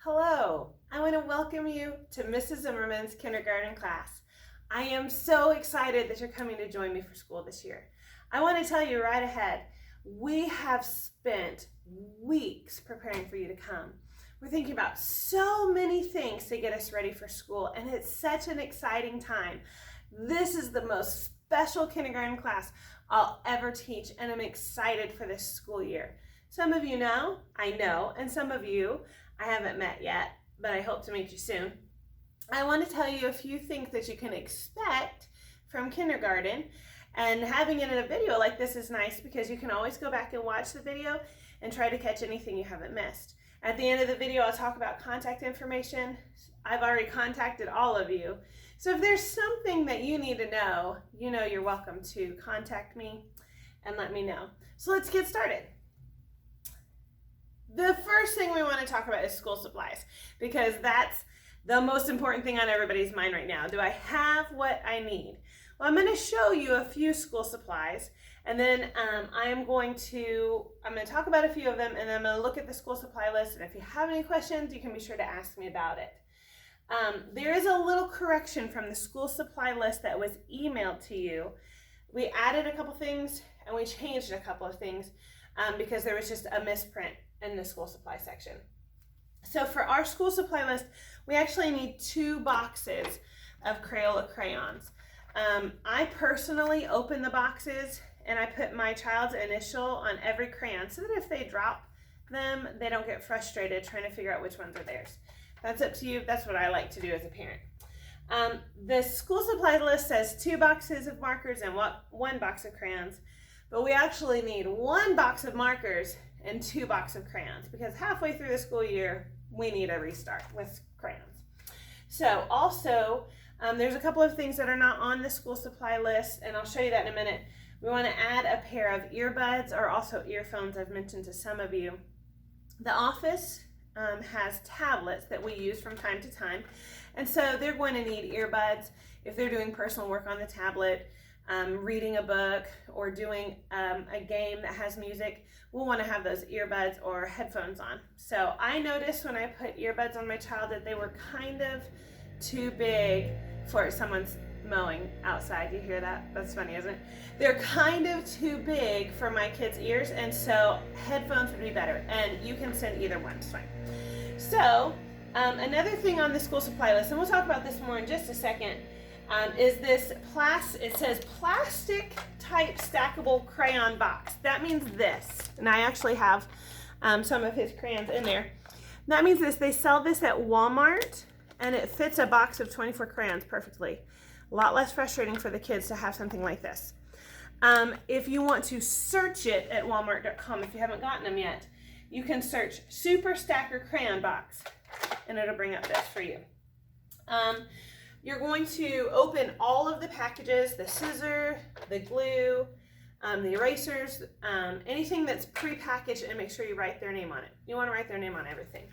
Hello, I want to welcome you to Mrs. Zimmerman's kindergarten class. I am so excited that you're coming to join me for school this year. I want to tell you right ahead, we have spent weeks preparing for you to come. We're thinking about so many things to get us ready for school, and it's such an exciting time. This is the most special kindergarten class I'll ever teach, and I'm excited for this school year. Some of you know, I know, and some of you I haven't met yet, but I hope to meet you soon. I want to tell you a few things that you can expect from kindergarten, and having it in a video like this is nice because you can always go back and watch the video and try to catch anything you haven't missed. At the end of the video, I'll talk about contact information. I've already contacted all of you. So if there's something that you need to know, you know you're welcome to contact me and let me know. So let's get started. The first thing we want to talk about is school supplies, because that's the most important thing on everybody's mind right now. Do I have what I need? Well, I'm going to show you a few school supplies, and then I'm going to talk about a few of them, and then I'm going to look at the school supply list, and if you have any questions, you can be sure to ask me about it. There is a little correction from the school supply list that was emailed to you. We added a couple things, and we changed a couple of things because there was just a misprint in the school supply section. So for our school supply list, we actually need 2 boxes of Crayola crayons. I personally open the boxes and I put my child's initial on every crayon so that if they drop them, they don't get frustrated trying to figure out which ones are theirs. That's up to you. That's what I like to do as a parent. The school supply list says 2 boxes of markers and 1 box of crayons, but we actually need 1 box of markers and 2 boxes of crayons, because halfway through the school year, we need a restart with crayons. So also, there's a couple of things that are not on the school supply list, and I'll show you that in a minute. We want to add a pair of earbuds or also earphones. I've mentioned to some of you. The office has tablets that we use from time to time, and so they're going to need earbuds if they're doing personal work on the tablet, reading a book, or doing a game that has music. We'll want to have those earbuds or headphones on. So I noticed when I put earbuds on my child that they were kind of too big for someone's mowing outside. You hear that? That's funny, isn't it? They're kind of too big for my kids' ears, and so headphones would be better. And you can send either one, it's fine. So another thing on the school supply list, and we'll talk about this more in just a second, is this it says plastic type stackable crayon box. That means this, and I actually have some of his crayons in there. That means this, they sell this at Walmart, and it fits a box of 24 crayons perfectly. A lot less frustrating for the kids to have something like this. If you want to search it at walmart.com, if you haven't gotten them yet, you can search Super Stacker Crayon Box, and it'll bring up this for you. You're going to open all of the packages, the scissor, the glue, the erasers, anything that's pre-packaged, and make sure you write their name on it. You want to write their name on everything.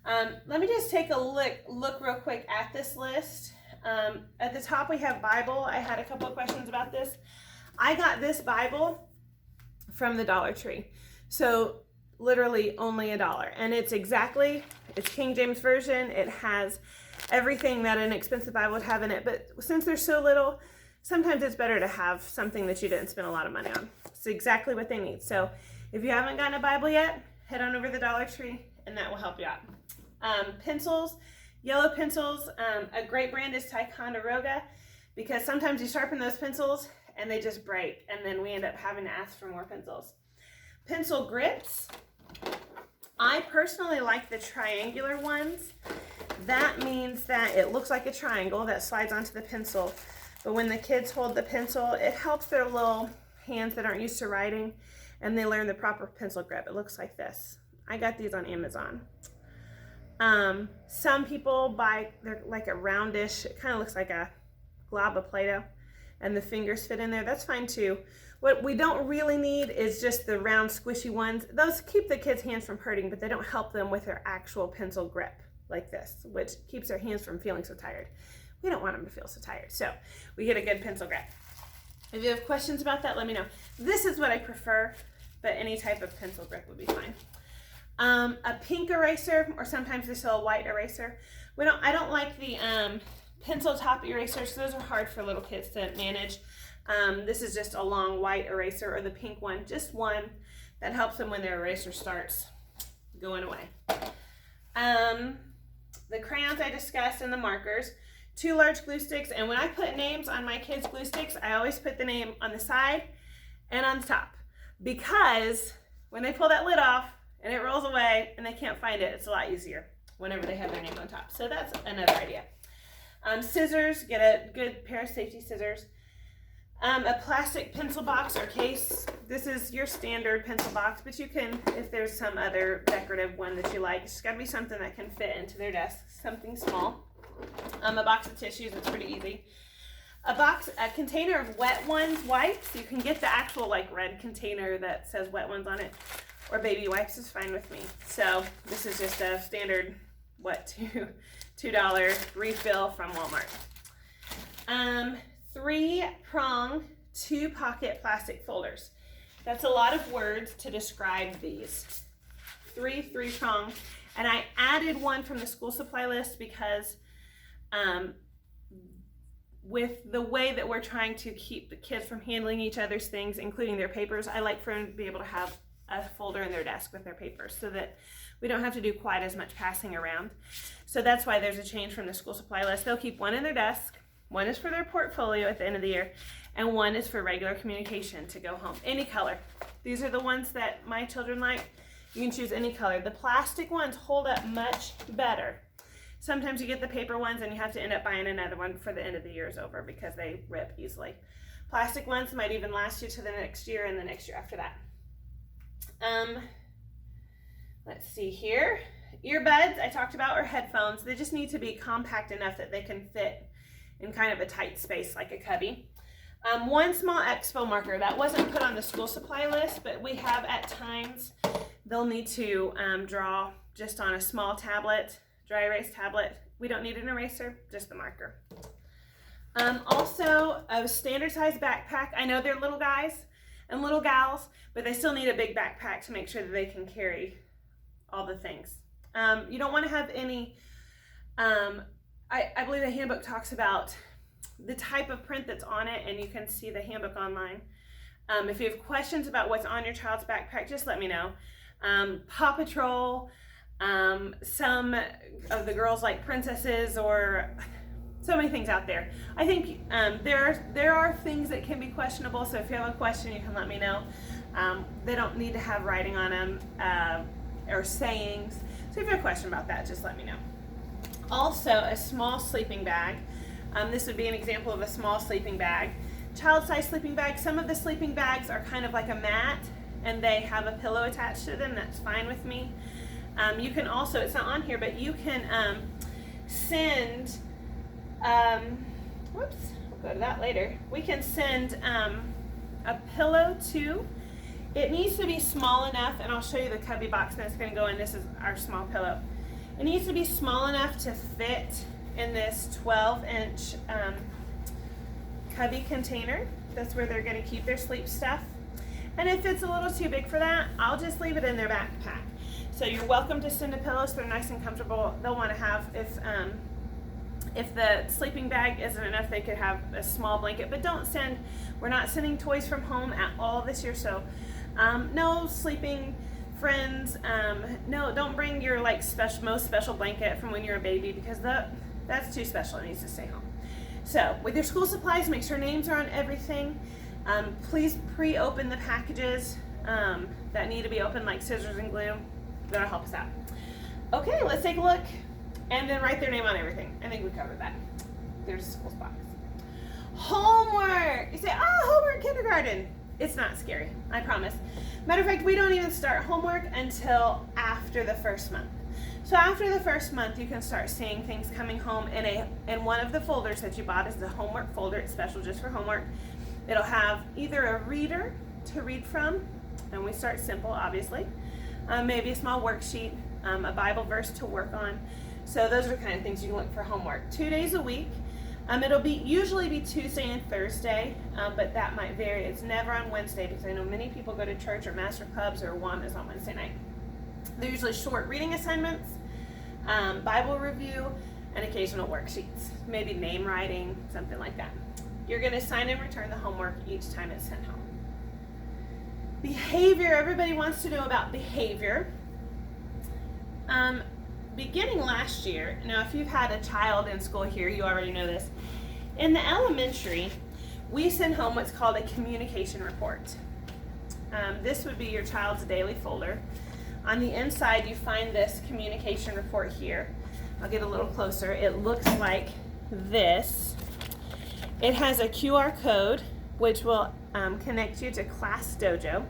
Let me just take a look real quick at this list. At the top we have Bible. I had a couple of questions about this. I got this Bible from the Dollar Tree. So literally only $1. And it's King James Version. It has everything that an expensive Bible would have in it, but since they're so little, sometimes it's better to have something that you didn't spend a lot of money on. It's exactly what they need. So if you haven't gotten a Bible yet, head on over to the Dollar Tree and that will help you out. Pencils, yellow pencils, a great brand is Ticonderoga, because sometimes you sharpen those pencils and they just break, and then we end up having to ask for more pencils. Pencil grips. I personally like the triangular ones. That means that it looks like a triangle that slides onto the pencil, but when the kids hold the pencil, it helps their little hands that aren't used to writing, and they learn the proper pencil grip. It looks like this. I got these on Amazon. Some people they're like a roundish, it kind of looks like a glob of Play-Doh, and the fingers fit in there. That's fine too. What we don't really need is just the round squishy ones. Those keep the kids' hands from hurting, but they don't help them with their actual pencil grip like this, which keeps their hands from feeling so tired. We don't want them to feel so tired, so we get a good pencil grip. If you have questions about that, let me know. This is what I prefer, but any type of pencil grip would be fine. A pink eraser, or sometimes they sell a white eraser. I don't like the pencil top erasers. Those are hard for little kids to manage. This is just a long white eraser, or the pink one, just one that helps them when their eraser starts going away. The crayons I discussed, and the markers, 2 large glue sticks, and when I put names on my kids' glue sticks, I always put the name on the side and on the top, because when they pull that lid off and it rolls away and they can't find it, it's a lot easier whenever they have their name on top. So that's another idea. Scissors, get a good pair of safety scissors. A plastic pencil box or case. This is your standard pencil box, but you can, if there's some other decorative one that you like, it's got to be something that can fit into their desk, something small. A box of tissues, it's pretty easy. A container of Wet Ones wipes. You can get the actual like red container that says Wet Ones on it, or baby wipes is fine with me. So this is just a standard, $2 refill from Walmart. 3-prong 2-pocket plastic folders. That's a lot of words to describe these. 3-prong, and I added one from the school supply list because with the way that we're trying to keep the kids from handling each other's things, including their papers, I like for them to be able to have a folder in their desk with their papers so that we don't have to do quite as much passing around. So that's why there's a change from the school supply list. They'll keep one in their desk, one is for their portfolio at the end of the year, and one is for regular communication to go home. Any color. These are the ones that my children like. You can choose any color. The plastic ones hold up much better. Sometimes you get the paper ones and you have to end up buying another one before the end of the year is over because they rip easily. Plastic ones might even last you to the next year and the next year after that. Let's see here. Earbuds I talked about, or headphones. They just need to be compact enough that they can fit in kind of a tight space like a cubby. One small expo marker that wasn't put on the school supply list, but we have at times. They'll need to draw just on a small tablet, dry erase tablet. We don't need an eraser, just the marker. Also, a standard size backpack. I know they're little guys and little gals, but they still need a big backpack to make sure that they can carry all the things. You don't want to have any, I believe the handbook talks about the type of print that's on it, and you can see the handbook online. If you have questions about what's on your child's backpack, just let me know. Paw Patrol, some of the girls like princesses, or so many things out there. I think there are things that can be questionable, so if you have a question, you can let me know. They don't need to have writing on them or sayings, so if you have a question about that, just let me know. Also, a small sleeping bag. This would be an example of a small sleeping bag. Child-size sleeping bag. Some of the sleeping bags are kind of like a mat, and they have a pillow attached to them. That's fine with me. You can also, it's not on here, but you can send, we'll go to that later. We can send a pillow too. It needs to be small enough, and I'll show you the cubby box that's going to go in. This is our small pillow. It needs to be small enough to fit in this 12-inch cubby container. That's where they're going to keep their sleep stuff. And if it's a little too big for that, I'll just leave it in their backpack. So you're welcome to send a pillow so they're nice and comfortable. They'll want to have, if the sleeping bag isn't enough, they could have a small blanket. But don't send, we're not sending toys from home at all this year. So no sleeping friends. No, don't bring your most special blanket from when you're a baby, because that's too special. It needs to stay home. So with your school supplies, make sure names are on everything. Please pre-open the packages that need to be opened, like scissors and glue. That'll help us out. Okay, let's take a look, and then write their name on everything. I think we covered that. There's a school box. Homework. You say, homework kindergarten. It's not scary, I promise. Matter of fact, we don't even start homework until after the first month. So after the first month, you can start seeing things coming home in one of the folders that you bought is the homework folder. It's special just for homework. It'll have either a reader to read from, and we start simple, obviously. Maybe a small worksheet, a Bible verse to work on. So those are the kind of things you can look for homework. 2 days a week. It'll usually be Tuesday and Thursday, but that might vary. It's never on Wednesday because I know many people go to church or master clubs or Awanas on Wednesday night. They're usually short reading assignments, Bible review, and occasional worksheets, maybe name writing, something like that. You're going to sign and return the homework each time it's sent home. Behavior, everybody wants to know about behavior. Beginning last year, now if you've had a child in school here, you already know this. In the elementary, we send home what's called a communication report. This would be your child's daily folder. On the inside, you find this communication report here. I'll get a little closer. It looks like this. It has a QR code, which will connect you to Class Dojo.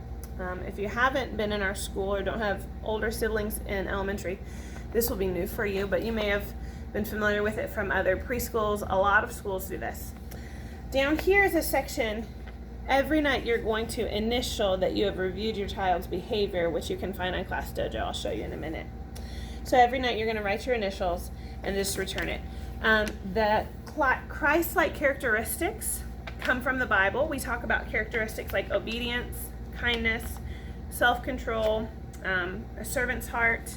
If you haven't been in our school or don't have older siblings in elementary, this will be new for you, but you may have been familiar with it from other preschools. A lot of schools do this. Down here is a section. Every night you're going to initial that you have reviewed your child's behavior, which you can find on Class Dojo. I'll show you in a minute. So every night you're going to write your initials and just return it. The Christ-like characteristics come from the Bible. We talk about characteristics like obedience, kindness, self-control, a servant's heart,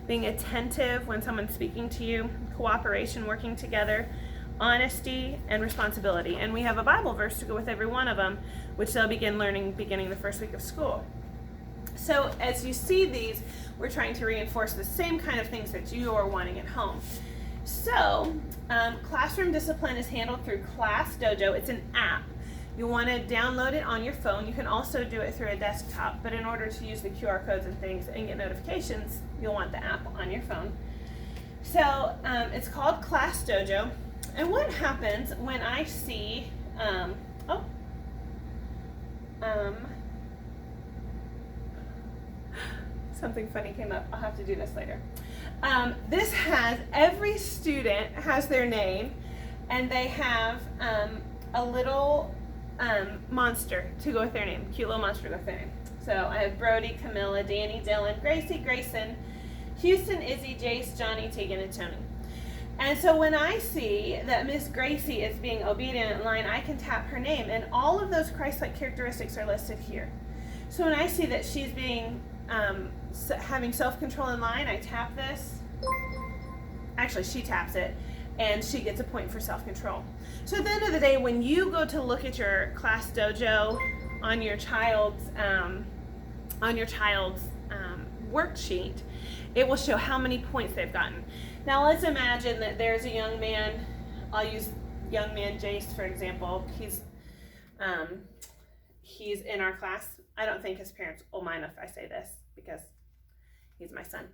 being attentive when someone's speaking to you, cooperation, working together, honesty, and responsibility. And we have a Bible verse to go with every one of them, which they'll begin learning beginning the first week of school. So as you see these, we're trying to reinforce the same kind of things that you are wanting at home. So classroom discipline is handled through Class Dojo. It's an app. You want to download it on your phone. You can also do it through a desktop, but in order to use the QR codes and things and get notifications, you'll want the app on your phone. So it's called Class Dojo. And what happens when I see, something funny came up. I'll have to do this later. This has, every student has their name, and they have a little monster to go with their name, cute little monster to go with their name. So I have Brody, Camilla, Danny, Dylan, Gracie, Grayson, Houston, Izzy, Jace, Johnny, Tegan, and Tony. And so when I see that Miss Gracie is being obedient in line, I can tap her name, and all of those Christ-like characteristics are listed here. So when I see that she's being having self-control in line, I tap this. Actually, she taps it, and she gets a point for self-control. So at the end of the day, when you go to look at your Class Dojo on your child's worksheet, it will show how many points they've gotten. Now let's imagine that there's a young man. I'll use young man Jace for example. He's in our class. I don't think his parents will mind if I say this because he's my son.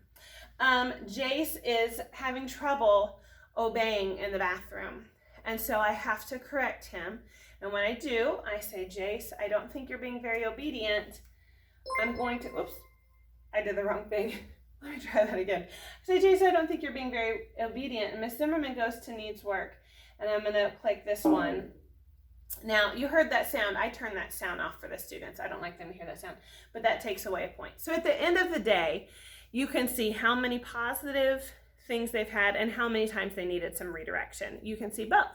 Jace is having trouble obeying in the bathroom, and so I have to correct him. And when I do, I say, Jace, I don't think you're being very obedient. I'm going to, oops, I did the wrong thing. Let me try that again. I say, Jace, I don't think you're being very obedient. And Miss Zimmerman goes to needs work, and I'm going to click this one. Now, you heard that sound. I turn that sound off for the students. I don't like them to hear that sound, but that takes away a point. So at the end of the day, you can see how many positive things they've had and how many times they needed some redirection. You can see both.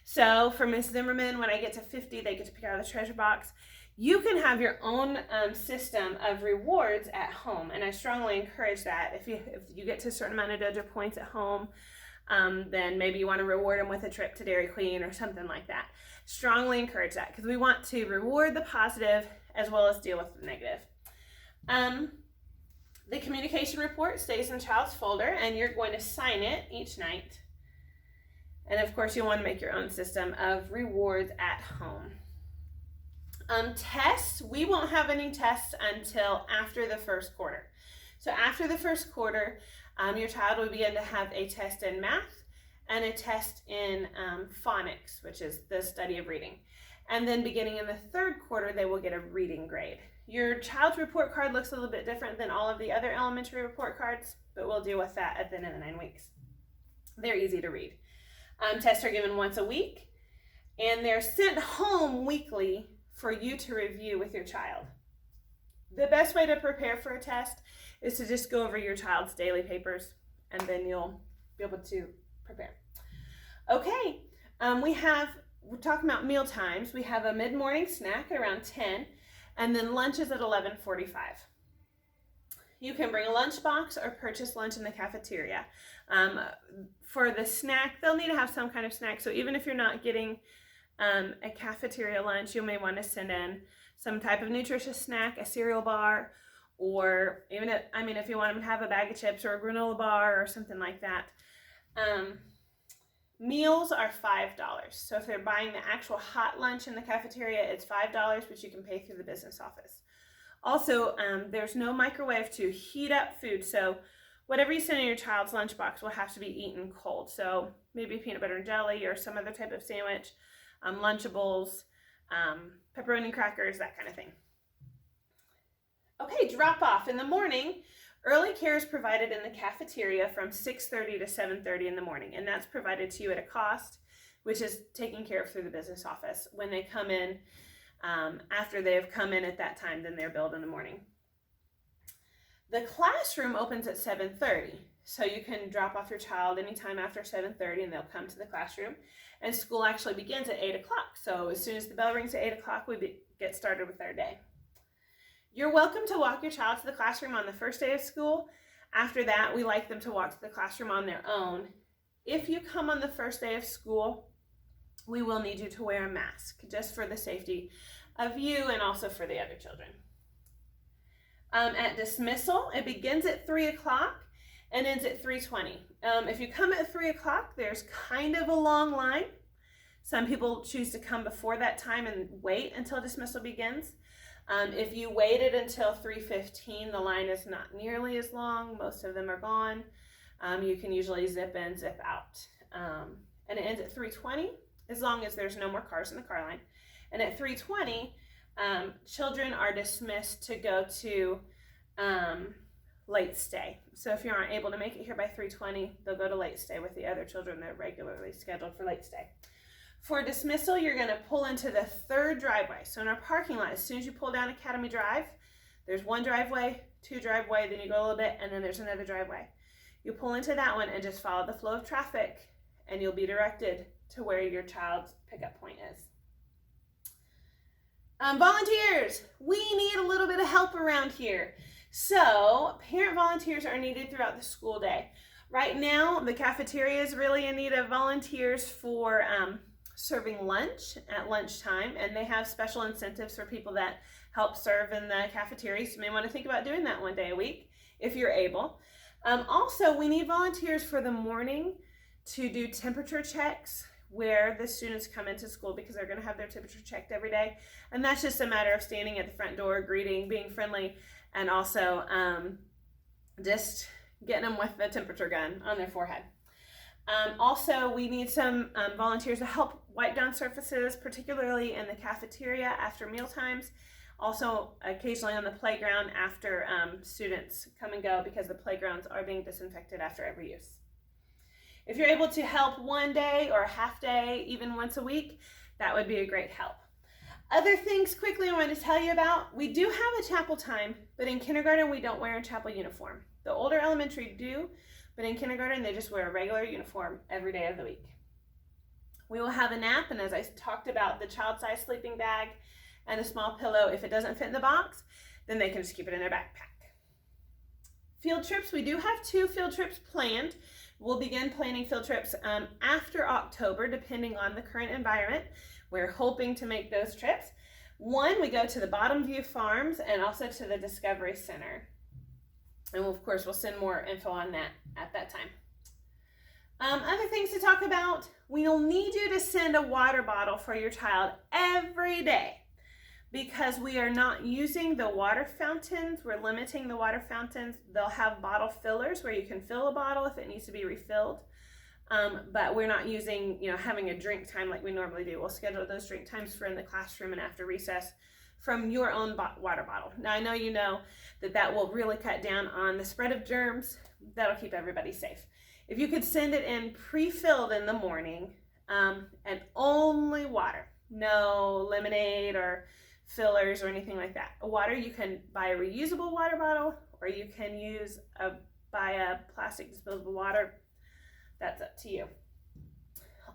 So for Miss Zimmerman, when I get to 50, they get to pick out of the treasure box. You can have your own system of rewards at home, and I strongly encourage that. If you get to a certain amount of dojo points at home, then maybe you want to reward them with a trip to Dairy Queen or something like that. Strongly encourage that because we want to reward the positive as well as deal with the negative. The communication report stays in the child's folder, and you're going to sign it each night. And of course, you want to make your own system of rewards at home. Tests, we won't have any tests until after the first quarter. So after the first quarter, your child will begin to have a test in math and a test in phonics, which is the study of reading. And then beginning in the third quarter, they will get a reading grade. Your child's report card looks a little bit different than all of the other elementary report cards, but we'll deal with that at the end of the 9 weeks. They're easy to read. Tests are given once a week, and they're sent home weekly for you to review with your child. The best way to prepare for a test is to just go over your child's daily papers, and then you'll be able to prepare. Okay, we're talking about meal times. We have a mid-morning snack at around 10, and then lunch is at 11:45. You can bring a lunchbox or purchase lunch in the cafeteria. For the snack, they'll need to have some kind of snack. So even if you're not getting a cafeteria lunch, you may want to send in some type of nutritious snack, a cereal bar, or even if you want them to have a bag of chips or a granola bar or something like that. Meals are $5. So if they're buying the actual hot lunch in the cafeteria, it's $5, which you can pay through the business office. Also, there's no microwave to heat up food. So whatever you send in your child's lunchbox will have to be eaten cold. So maybe peanut butter and jelly or some other type of sandwich, Lunchables, pepperoni crackers, that kind of thing. Okay, drop off. In the morning, early care is provided in the cafeteria from 6:30 to 7:30 in the morning, and that's provided to you at a cost, which is taken care of through the business office. When they come in, after they have come in at that time, then they're billed in the morning. The classroom opens at 7:30, so you can drop off your child anytime after 7:30 and they'll come to the classroom. And school actually begins at 8 o'clock, so as soon as the bell rings at 8 o'clock, we get started with our day. You're welcome to walk your child to the classroom on the first day of school. After that, we like them to walk to the classroom on their own. If you come on the first day of school, we will need you to wear a mask, just for the safety of you and also for the other children. At dismissal, it begins at 3 o'clock and ends at 3:20. If you come at 3 o'clock, there's kind of a long line. Some people choose to come before that time and wait until dismissal begins. If you waited until 3:15, the line is not nearly as long. Most of them are gone. You can usually zip in, zip out. And it ends at 3:20, as long as there's no more cars in the car line. And at 3:20, children are dismissed to go to late stay. So if you aren't able to make it here by 3:20, they'll go to late stay with the other children that are regularly scheduled for late stay. For dismissal, you're going to pull into the third driveway. So in our parking lot, as soon as you pull down Academy Drive, there's one driveway, two driveway, then you go a little bit, and then there's another driveway. You pull into that one and just follow the flow of traffic, and you'll be directed to where your child's pickup point is. Volunteers, we need a little bit of help around here. So parent volunteers are needed throughout the school day. Right now, the cafeteria is really in need of volunteers for serving lunch at lunchtime, and they have special incentives for people that help serve in the cafeteria. So you may want to think about doing that one day a week if you're able. Also, we need volunteers for the morning to do temperature checks where the students come into school, because they're going to have their temperature checked every day. And that's just a matter of standing at the front door, greeting, being friendly, and also just getting them with the temperature gun on their forehead. Also, we need some volunteers to help wipe down surfaces, particularly in the cafeteria after meal times. Also, occasionally on the playground after students come and go, because the playgrounds are being disinfected after every use. If you're able to help one day or a half day, even once a week, that would be a great help. Other things quickly I want to tell you about. We do have a chapel time, but in kindergarten we don't wear a chapel uniform. The older elementary do, but in kindergarten they just wear a regular uniform every day of the week. We will have a nap, and as I talked about, the child-sized sleeping bag and a small pillow. If it doesn't fit in the box, then they can just keep it in their backpack. Field trips, we do have 2 field trips planned. We'll begin planning field trips after October, depending on the current environment. We're hoping to make those trips. One, we go to the Bottom View Farms and also to the Discovery Center. And of course, we'll send more info on that at that time. Other things to talk about, we'll need you to send a water bottle for your child every day, because we are not using the water fountains. We're limiting the water fountains. They'll have bottle fillers where you can fill a bottle if it needs to be refilled. But we're not using, having a drink time like we normally do. We'll schedule those drink times for in the classroom and after recess from your own water bottle. Now, I know you know that will really cut down on the spread of germs. That'll keep everybody safe. If you could send it in pre-filled in the morning, and only water, no lemonade or fillers or anything like that. Water, you can buy a reusable water bottle, or you can buy a plastic disposable water. That's up to you.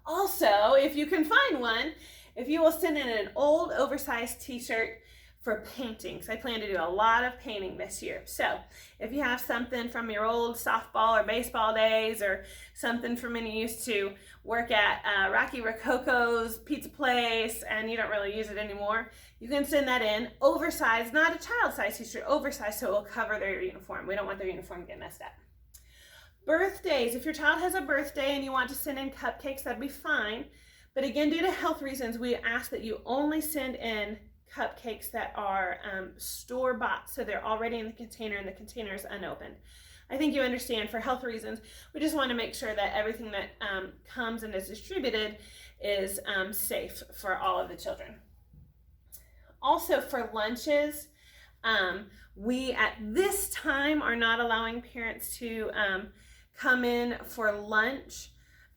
Also, if you can find one, if you will send in an old oversized t-shirt for paintings. I plan to do a lot of painting this year. So if you have something from your old softball or baseball days, or something from when you used to work at Rocky Rococo's pizza place and you don't really use it anymore, you can send that in. Oversized, not a child size t-shirt, oversized, so it will cover their uniform. We don't want their uniform to get messed up. Birthdays, if your child has a birthday and you want to send in cupcakes, that'd be fine. But again, due to health reasons, we ask that you only send in cupcakes that are store-bought, so they're already in the container and the container is unopened. I think you understand, for health reasons, we just want to make sure that everything that comes and is distributed is safe for all of the children. Also, for lunches, we at this time are not allowing parents to come in for lunch,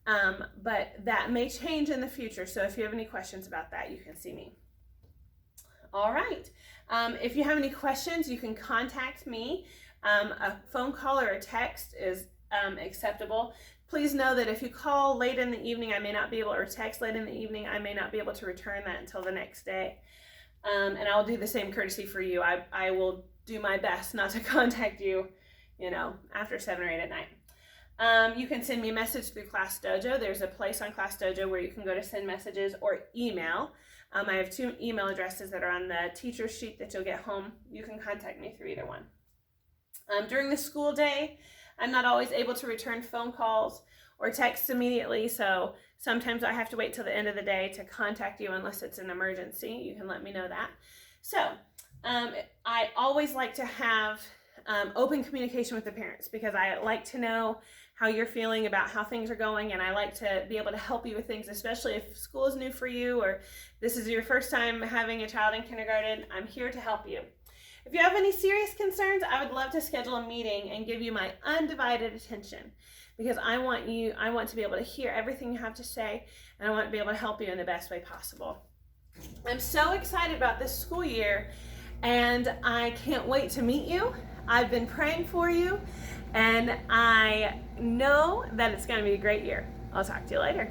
but that may change in the future. So if you have any questions about that, you can see me. All right. If you have any questions, you can contact me. A phone call or a text is acceptable. Please know that if you call late in the evening, I may not be able, or text late in the evening, I may not be able to return that until the next day. And I'll do the same courtesy for you. I will do my best not to contact you, after 7 or 8 at night. You can send me a message through Class Dojo. There's a place on Class Dojo where you can go to send messages, or email. I have 2 email addresses that are on the teacher sheet that you'll get home. You can contact me through either one. During the school day, I'm not always able to return phone calls or texts immediately, so sometimes I have to wait till the end of the day to contact you unless it's an emergency. You can let me know that. So I always like to have open communication with the parents, because I like to know how you're feeling about how things are going, and I like to be able to help you with things, especially if school is new for you or this is your first time having a child in kindergarten. I'm here to help you. If you have any serious concerns, I would love to schedule a meeting and give you my undivided attention, because I want to be able to hear everything you have to say, and I want to be able to help you in the best way possible. I'm so excited about this school year, and I can't wait to meet you. I've been praying for you, and I know that it's going to be a great year. I'll talk to you later.